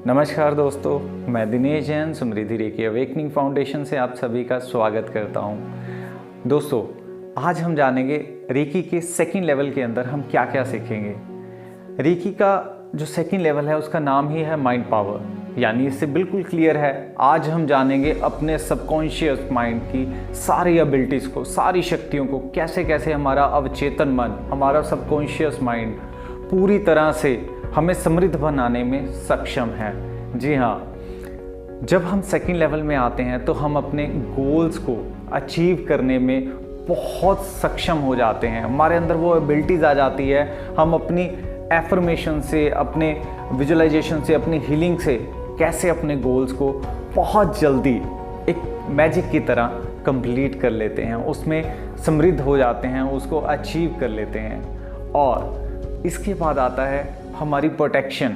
नमस्कार दोस्तों, मैं दिनेश जैन समृद्धि रेकी अवेकनिंग फाउंडेशन से आप सभी का स्वागत करता हूं। दोस्तों, आज हम जानेंगे रेकी के सेकंड लेवल के अंदर हम क्या क्या सीखेंगे। रेकी का जो सेकंड लेवल है उसका नाम ही है माइंड पावर, यानी इससे बिल्कुल क्लियर है। आज हम जानेंगे अपने सबकॉन्शियस माइंड की सारी एबिलिटीज़ को, सारी शक्तियों को, कैसे कैसे हमारा अवचेतन मन, हमारा सबकॉन्शियस माइंड पूरी तरह से हमें समृद्ध बनाने में सक्षम है। जी हाँ, जब हम सेकंड लेवल में आते हैं तो हम अपने गोल्स को अचीव करने में बहुत सक्षम हो जाते हैं। हमारे अंदर वो एबिलिटीज़ आ जाती है। हम अपनी एफर्मेशन से, अपने विजुअलाइजेशन से, अपनी हीलिंग से कैसे अपने गोल्स को बहुत जल्दी एक मैजिक की तरह कंप्लीट कर लेते हैं, उसमें समृद्ध हो जाते हैं, उसको अचीव कर लेते हैं। और इसके बाद आता है हमारी प्रोटेक्शन।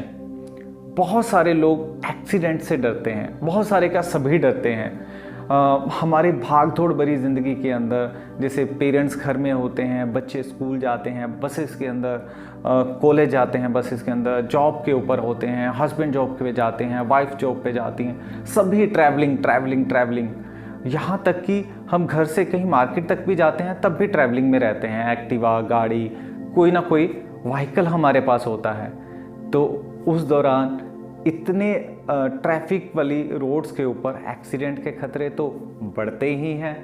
बहुत सारे लोग एक्सीडेंट से डरते हैं, बहुत सारे क्या सभी डरते हैं। हमारे भाग दौड़ भरी ज़िंदगी के अंदर जैसे पेरेंट्स घर में होते हैं, बच्चे स्कूल जाते हैं, बसेस के अंदर, कॉलेज जाते हैं, बसेस के अंदर जॉब के ऊपर होते हैं, हस्बैंड जॉब पे जाते हैं, वाइफ जॉब पे जाती हैं, सभी ट्रैवलिंग। यहाँ तक कि हम घर से कहीं मार्केट तक भी जाते हैं तब भी ट्रैवलिंग में रहते हैं। एक्टिवा, गाड़ी, कोई ना कोई व्हीकल हमारे पास होता है। तो उस दौरान इतने ट्रैफिक वाली रोड्स के ऊपर एक्सीडेंट के खतरे तो बढ़ते ही हैं।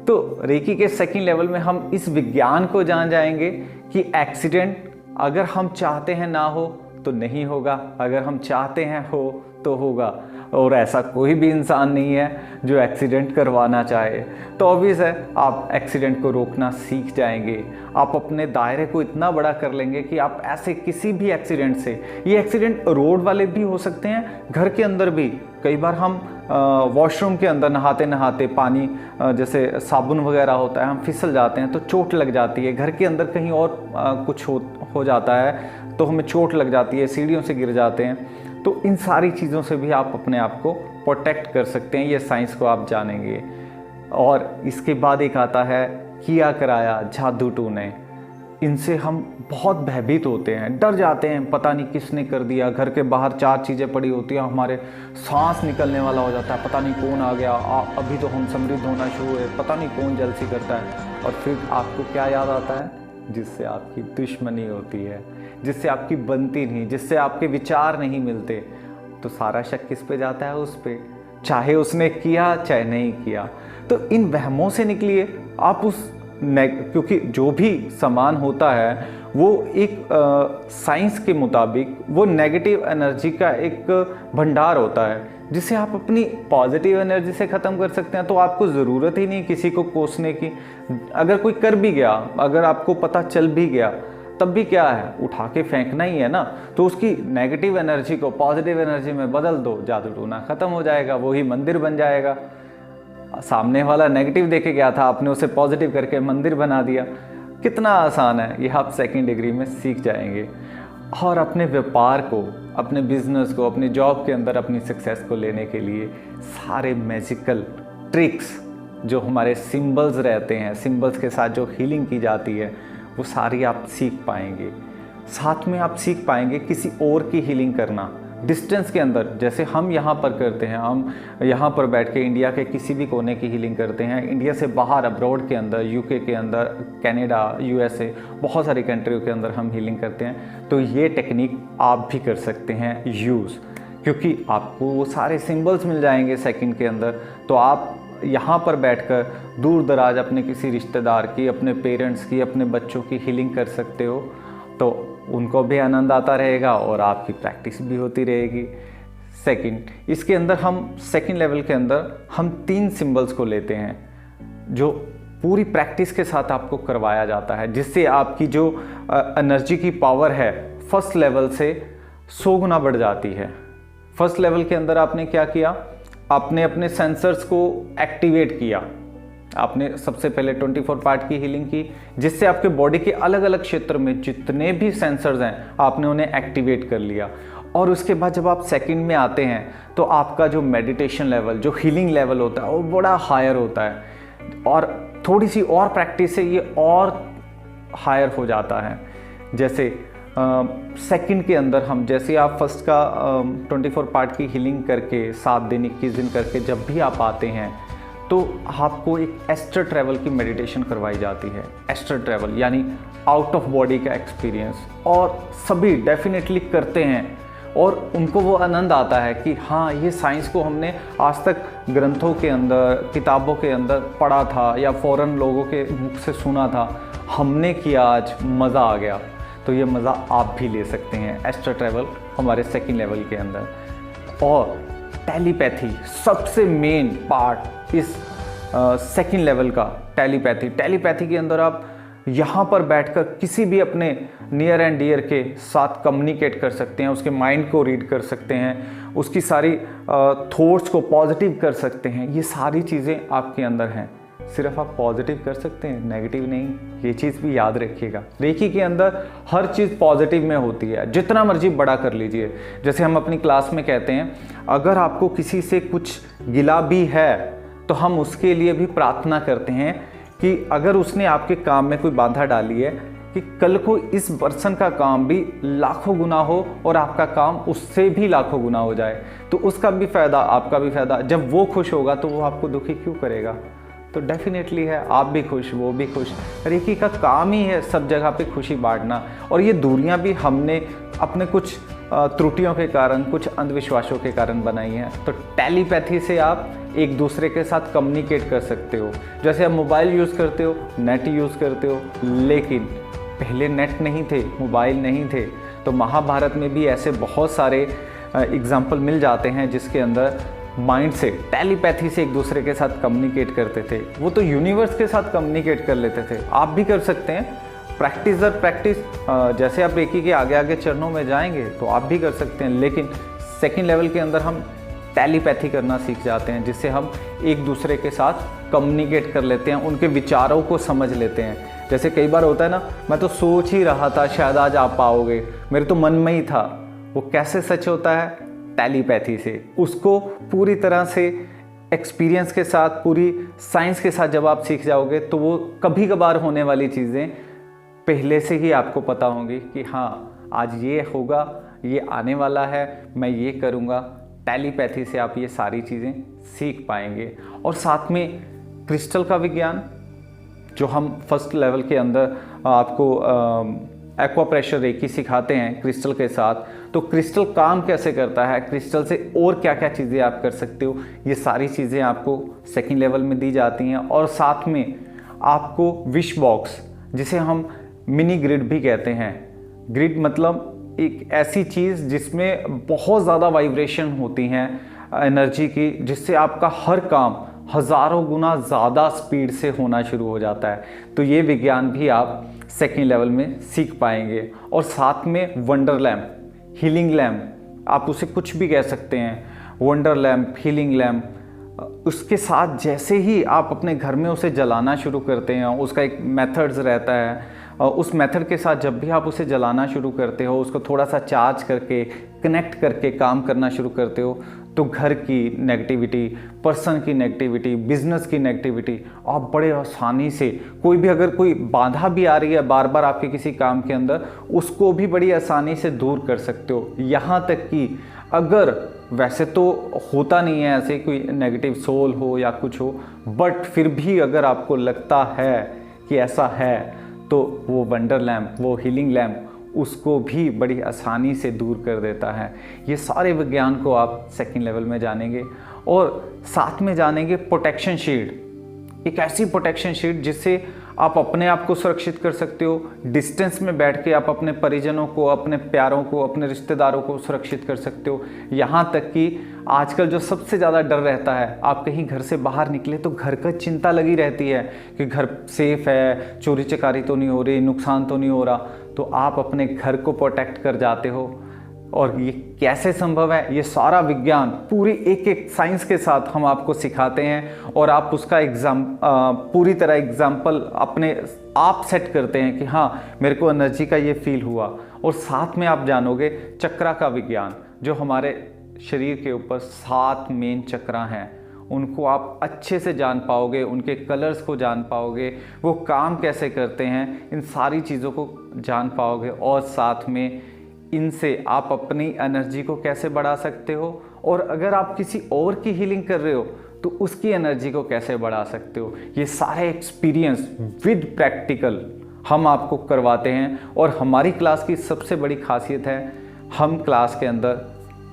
तो रेकी के सेकंड लेवल में हम इस विज्ञान को जान जाएंगे कि एक्सीडेंट अगर हम चाहते हैं ना हो तो नहीं होगा, अगर हम चाहते हैं हो तो होगा। और ऐसा कोई भी इंसान नहीं है जो एक्सीडेंट करवाना चाहे। तो ऑब्वियस है आप एक्सीडेंट को रोकना सीख जाएंगे। आप अपने दायरे को इतना बड़ा कर लेंगे कि आप ऐसे किसी भी एक्सीडेंट से, ये एक्सीडेंट रोड वाले भी हो सकते हैं, घर के अंदर भी। कई बार हम वॉशरूम के अंदर नहाते नहाते पानी जैसे साबुन वगैरह होता है, हम फिसल जाते हैं तो चोट लग जाती है। घर के अंदर कहीं और कुछ हो जाता है तो हमें चोट लग जाती है, सीढ़ियों से गिर जाते हैं। तो इन सारी चीज़ों से भी आप अपने आप को प्रोटेक्ट कर सकते हैं। ये साइंस को आप जानेंगे। और इसके बाद एक आता है किया कराया जादू टूने। इनसे हम बहुत भयभीत होते हैं, डर जाते हैं, पता नहीं किसने कर दिया। घर के बाहर 4 चीज़ें पड़ी होती हैं, हमारे सांस निकलने वाला हो जाता है, पता नहीं कौन आ गया, अभी तो हम समृद्ध होना शुरू हुए, पता नहीं कौन जलसी करता है। और फिर आपको क्या याद आता है? जिससे आपकी दुश्मनी होती है, जिससे आपकी बनती नहीं, जिससे आपके विचार नहीं मिलते। तो सारा शक किस पे जाता है? उस पे, चाहे उसने किया चाहे नहीं किया। तो इन वहमों से निकलिए आप। क्योंकि जो भी सामान होता है वो एक साइंस के मुताबिक वो नेगेटिव एनर्जी का एक भंडार होता है, जिसे आप अपनी पॉजिटिव एनर्जी से ख़त्म कर सकते हैं। तो आपको ज़रूरत ही नहीं किसी को कोसने की। अगर कोई कर भी गया, अगर आपको पता चल भी गया, तब भी क्या है, उठा के फेंकना ही है ना। तो उसकी नेगेटिव एनर्जी को पॉजिटिव एनर्जी में बदल दो, जादू टूना ख़त्म हो जाएगा, वही मंदिर बन जाएगा। सामने वाला नेगेटिव देखे गया था, आपने उसे पॉजिटिव करके मंदिर बना दिया। कितना आसान है, ये आप सेकंड डिग्री में सीख जाएंगे। और अपने व्यापार को, अपने बिजनेस को, अपनी जॉब के अंदर अपनी सक्सेस को लेने के लिए सारे मैजिकल ट्रिक्स जो हमारे सिंबल्स रहते हैं, सिंबल्स के साथ जो हीलिंग की जाती है, वो सारी आप सीख पाएंगे। साथ में आप सीख पाएंगे किसी और की हीलिंग करना डिस्टेंस के अंदर। जैसे हम यहाँ पर करते हैं, हम यहाँ पर बैठ के इंडिया के किसी भी कोने की हीलिंग करते हैं। इंडिया से बाहर अब्रॉड के अंदर, यूके के अंदर, कनाडा, यूएसए, बहुत सारी कंट्रियों के अंदर हम हीलिंग करते हैं। तो ये टेक्निक आप भी कर सकते हैं यूज़, क्योंकि आपको वो सारे सिंबल्स मिल जाएंगे सेकंड के अंदर। तो आप यहाँ पर बैठकर दूर दराज अपने किसी रिश्तेदार की, अपने पेरेंट्स की, अपने बच्चों की हीलिंग कर सकते हो। तो उनको भी आनंद आता रहेगा और आपकी प्रैक्टिस भी होती रहेगी। सेकंड, इसके अंदर हम सेकंड लेवल के अंदर हम 3 सिंबल्स को लेते हैं जो पूरी प्रैक्टिस के साथ आपको करवाया जाता है, जिससे आपकी जो एनर्जी की पावर है फर्स्ट लेवल से 100 गुना बढ़ जाती है। फर्स्ट लेवल के अंदर आपने क्या किया? आपने अपने सेंसर्स को एक्टिवेट किया। आपने सबसे पहले 24 पार्ट की हीलिंग की, जिससे आपके बॉडी के अलग अलग क्षेत्र में जितने भी सेंसर्स हैं आपने उन्हें एक्टिवेट कर लिया। और उसके बाद जब आप सेकंड में आते हैं तो आपका जो मेडिटेशन लेवल, जो हीलिंग लेवल होता है, वो बड़ा हायर होता है। और थोड़ी सी और प्रैक्टिस से ये और हायर हो जाता है। जैसे सेकंड के अंदर हम, जैसे आप फर्स्ट का 24 पार्ट की हीलिंग करके 7 दिन 21 दिन करके जब भी आप आते हैं तो आपको एक एस्ट्रल ट्रैवल की मेडिटेशन करवाई जाती है। एस्ट्रल ट्रैवल यानी आउट ऑफ बॉडी का एक्सपीरियंस, और सभी डेफिनेटली करते हैं और उनको वो आनंद आता है कि हाँ, ये साइंस को हमने आज तक ग्रंथों के अंदर, किताबों के अंदर पढ़ा था या फॉरेन लोगों के मुख से सुना था, हमने किया, आज मज़ा आ गया। तो ये मज़ा आप भी ले सकते हैं एस्ट्रल ट्रैवल हमारे सेकंड लेवल के अंदर। और टेलीपैथी सबसे मेन पार्ट इस सेकंड लेवल का, टेलीपैथी के अंदर आप यहाँ पर बैठकर किसी भी अपने नियर एंड डियर के साथ कम्युनिकेट कर सकते हैं, उसके माइंड को रीड कर सकते हैं, उसकी सारी थॉट्स को पॉजिटिव कर सकते हैं। ये सारी चीज़ें आपके अंदर हैं। सिर्फ आप पॉजिटिव कर सकते हैं, नेगेटिव नहीं। ये चीज़ भी याद रखिएगा, रेकी के अंदर हर चीज़ पॉजिटिव में होती है। जितना मर्जी बड़ा कर लीजिए, जैसे हम अपनी क्लास में कहते हैं, अगर आपको किसी से कुछ गिला भी है तो हम उसके लिए भी प्रार्थना करते हैं कि अगर उसने आपके काम में कोई बाधा डाली है कि कल को इस पर्सन का काम भी लाखों गुना हो और आपका काम उससे भी लाखों गुना हो जाए, तो उसका भी फ़ायदा, आपका भी फ़ायदा। जब वो खुश होगा तो वो आपको दुखी क्यों करेगा? तो डेफिनेटली है, आप भी खुश, वो भी खुश। रेकी का काम ही है सब जगह पे खुशी बांटना। और ये दूरियां भी हमने अपने कुछ त्रुटियों के कारण, कुछ अंधविश्वासों के कारण बनाई हैं। तो टेलीपैथी से आप एक दूसरे के साथ कम्युनिकेट कर सकते हो। जैसे आप मोबाइल यूज़ करते हो, नेट यूज़ करते हो, लेकिन पहले नेट नहीं थे, मोबाइल नहीं थे, तो महाभारत में भी ऐसे बहुत सारे एग्जाम्पल मिल जाते हैं जिसके अंदर माइंड से, टेलीपैथी से एक दूसरे के साथ कम्युनिकेट करते थे। वो तो यूनिवर्स के साथ कम्युनिकेट कर लेते थे। आप भी कर सकते हैं, प्रैक्टिस। जैसे आप रेकी के आगे आगे चरणों में जाएंगे तो आप भी कर सकते हैं, लेकिन सेकंड लेवल के अंदर हम टेलीपैथी करना सीख जाते हैं, जिससे हम एक दूसरे के साथ कम्युनिकेट कर लेते हैं, उनके विचारों को समझ लेते हैं। जैसे कई बार होता है ना, मैं तो सोच ही रहा था शायद आज आप पाओगे, मेरे तो मन में ही था। वो कैसे सच होता है? टेलीपैथी से। उसको पूरी तरह से एक्सपीरियंस के साथ, पूरी साइंस के साथ जब आप सीख जाओगे तो वो कभी कभार होने वाली चीज़ें पहले से ही आपको पता होंगी कि हाँ, आज ये होगा, ये आने वाला है, मैं ये करूँगा। टेलीपैथी से आप ये सारी चीज़ें सीख पाएंगे। और साथ में क्रिस्टल का विज्ञान, जो हम फर्स्ट लेवल के अंदर आपको एक्वा प्रेशर रेकी सिखाते हैं क्रिस्टल के साथ। तो क्रिस्टल काम कैसे करता है, क्रिस्टल से और क्या क्या चीज़ें आप कर सकते हो, ये सारी चीज़ें आपको सेकंड लेवल में दी जाती हैं। और साथ में आपको विश बॉक्स, जिसे हम मिनी ग्रिड भी कहते हैं। ग्रिड मतलब एक ऐसी चीज़ जिसमें बहुत ज़्यादा वाइब्रेशन होती हैं एनर्जी की, जिससे आपका हर काम हज़ारों गुना ज़्यादा स्पीड से होना शुरू हो जाता है। तो ये विज्ञान भी आप सेकंड लेवल में सीख पाएंगे। और साथ में वंडर लैम्प, हीलिंग लैम्प, आप उसे कुछ भी कह सकते हैं, वंडर लैम्प, हीलिंग लैम्प। उसके साथ जैसे ही आप अपने घर में उसे जलाना शुरू करते हैं, उसका एक मेथड्स रहता है, उस मेथड के साथ जब भी आप उसे जलाना शुरू करते हो, उसको थोड़ा सा चार्ज करके, कनेक्ट करके काम करना शुरू करते हो, तो घर की नेगेटिविटी, पर्सन की नेगेटिविटी, बिजनेस की नेगेटिविटी आप बड़े आसानी से, कोई भी अगर कोई बाधा भी आ रही है बार बार आपके किसी काम के अंदर, उसको भी बड़ी आसानी से दूर कर सकते हो। यहाँ तक कि अगर वैसे तो होता नहीं है ऐसे कोई नेगेटिव सोल हो या कुछ हो, बट फिर भी अगर आपको लगता है कि ऐसा है, तो वो वंडर लैम्प, वो हीलिंग लैम्प उसको भी बड़ी आसानी से दूर कर देता है। ये सारे विज्ञान को आप सेकंड लेवल में जानेंगे। और साथ में जानेंगे प्रोटेक्शन शील्ड, एक ऐसी प्रोटेक्शन शील्ड जिससे आप अपने आप को सुरक्षित कर सकते हो। डिस्टेंस में बैठ के आप अपने परिजनों को, अपने प्यारों को, अपने रिश्तेदारों को सुरक्षित कर सकते हो। यहाँ तक कि आजकल जो सबसे ज़्यादा डर रहता है, आप कहीं घर से बाहर निकले तो घर का चिंता लगी रहती है कि घर सेफ है, चोरी चकारी तो नहीं हो रही, नुकसान तो नहीं हो रहा, तो आप अपने घर को प्रोटेक्ट कर जाते हो। और ये कैसे संभव है? ये सारा विज्ञान पूरी एक एक साइंस के साथ हम आपको सिखाते हैं, और आप उसका पूरी तरह एग्जाम्पल अपने आप सेट करते हैं कि हाँ, मेरे को एनर्जी का ये फील हुआ। और साथ में आप जानोगे चक्रा का विज्ञान, जो हमारे शरीर के ऊपर 7 मेन चक्रा हैं, उनको आप अच्छे से जान पाओगे, उनके कलर्स को जान पाओगे, वो काम कैसे करते हैं, इन सारी चीज़ों को जान पाओगे। और साथ में इनसे आप अपनी एनर्जी को कैसे बढ़ा सकते हो, और अगर आप किसी और की हीलिंग कर रहे हो तो उसकी एनर्जी को कैसे बढ़ा सकते हो। ये सारे एक्सपीरियंस विद प्रैक्टिकल हम आपको करवाते हैं। और हमारी क्लास की सबसे बड़ी खासियत है, हम क्लास के अंदर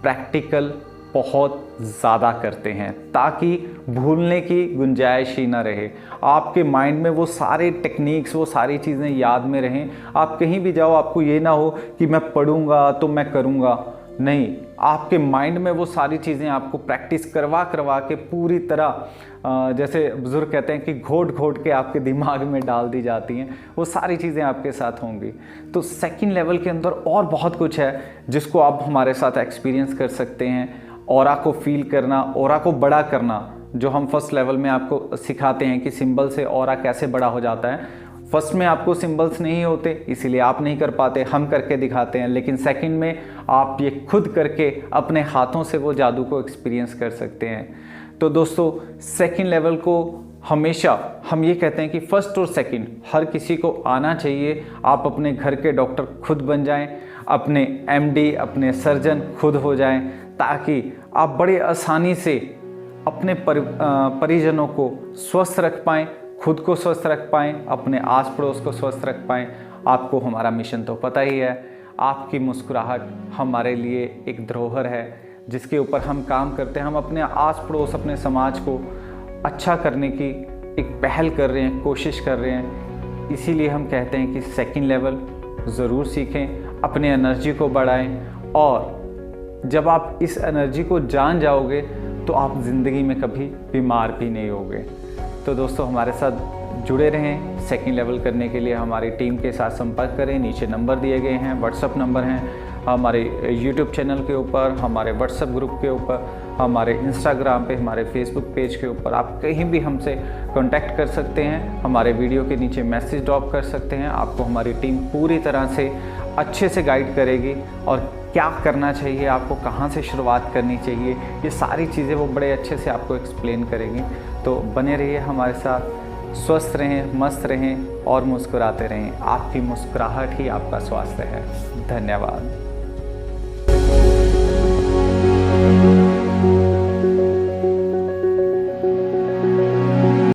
प्रैक्टिकल बहुत ज़्यादा करते हैं ताकि भूलने की गुंजाइश ही ना रहे। आपके माइंड में वो सारे टेक्निक्स, वो सारी चीज़ें याद में रहें। आप कहीं भी जाओ, आपको ये ना हो कि मैं पढ़ूंगा तो मैं करूंगा, नहीं, आपके माइंड में वो सारी चीज़ें आपको प्रैक्टिस करवा करवा के पूरी तरह जैसे बुजुर्ग कहते हैं कि घोट घोट के आपके दिमाग में डाल दी जाती हैं, वो सारी चीज़ें आपके साथ होंगी। तो सेकंड लेवल के अंदर और बहुत कुछ है जिसको आप हमारे साथ एक्सपीरियंस कर सकते हैं। ऑरा को फील करना, ऑरा को बड़ा करना, जो हम फर्स्ट लेवल में आपको सिखाते हैं कि सिंबल से ऑरा कैसे बड़ा हो जाता है। फर्स्ट में आपको सिंबल्स नहीं होते, इसीलिए आप नहीं कर पाते, हम करके दिखाते हैं। लेकिन सेकंड में आप ये खुद करके अपने हाथों से वो जादू को एक्सपीरियंस कर सकते हैं। तो दोस्तों, सेकंड लेवल को हमेशा हम ये कहते हैं कि फर्स्ट और सेकंड हर किसी को आना चाहिए। आप अपने घर के डॉक्टर खुद बन जाएं, अपने एमडी, अपने सर्जन खुद हो जाएं, ताकि आप बड़े आसानी से अपने परिजनों को स्वस्थ रख पाएँ, खुद को स्वस्थ रख पाएँ, अपने आस पड़ोस को स्वस्थ रख पाएँ। आपको हमारा मिशन तो पता ही है। आपकी मुस्कुराहट हमारे लिए एक धरोहर है जिसके ऊपर हम काम करते हैं। हम अपने आस पड़ोस, अपने समाज को अच्छा करने की एक पहल कर रहे हैं, कोशिश कर रहे हैं। इसीलिए हम कहते हैं कि सेकंड लेवल ज़रूर सीखें, अपने एनर्जी को बढ़ाएं, और जब आप इस एनर्जी को जान जाओगे तो आप ज़िंदगी में कभी बीमार भी नहीं होगे। तो दोस्तों, हमारे साथ जुड़े रहें। सेकंड लेवल करने के लिए हमारी टीम के साथ संपर्क करें। नीचे नंबर दिए गए हैं, व्हाट्सअप नंबर हैं, हमारे यूट्यूब चैनल के ऊपर, हमारे व्हाट्सएप ग्रुप के ऊपर, हमारे इंस्टाग्राम पे, हमारे फेसबुक पेज के ऊपर आप कहीं भी हमसे कांटेक्ट कर सकते हैं। हमारे वीडियो के नीचे मैसेज ड्रॉप कर सकते हैं। आपको हमारी टीम पूरी तरह से अच्छे से गाइड करेगी, और क्या करना चाहिए, आपको कहाँ से शुरुआत करनी चाहिए, ये सारी चीज़ें वो बड़े अच्छे से आपको एक्सप्लेन करेंगी। तो बने रहिए हमारे साथ, स्वस्थ रहें, मस्त रहें और मुस्कुराते रहें। आपकी मुस्कुराहट ही आपका स्वास्थ्य है। धन्यवाद।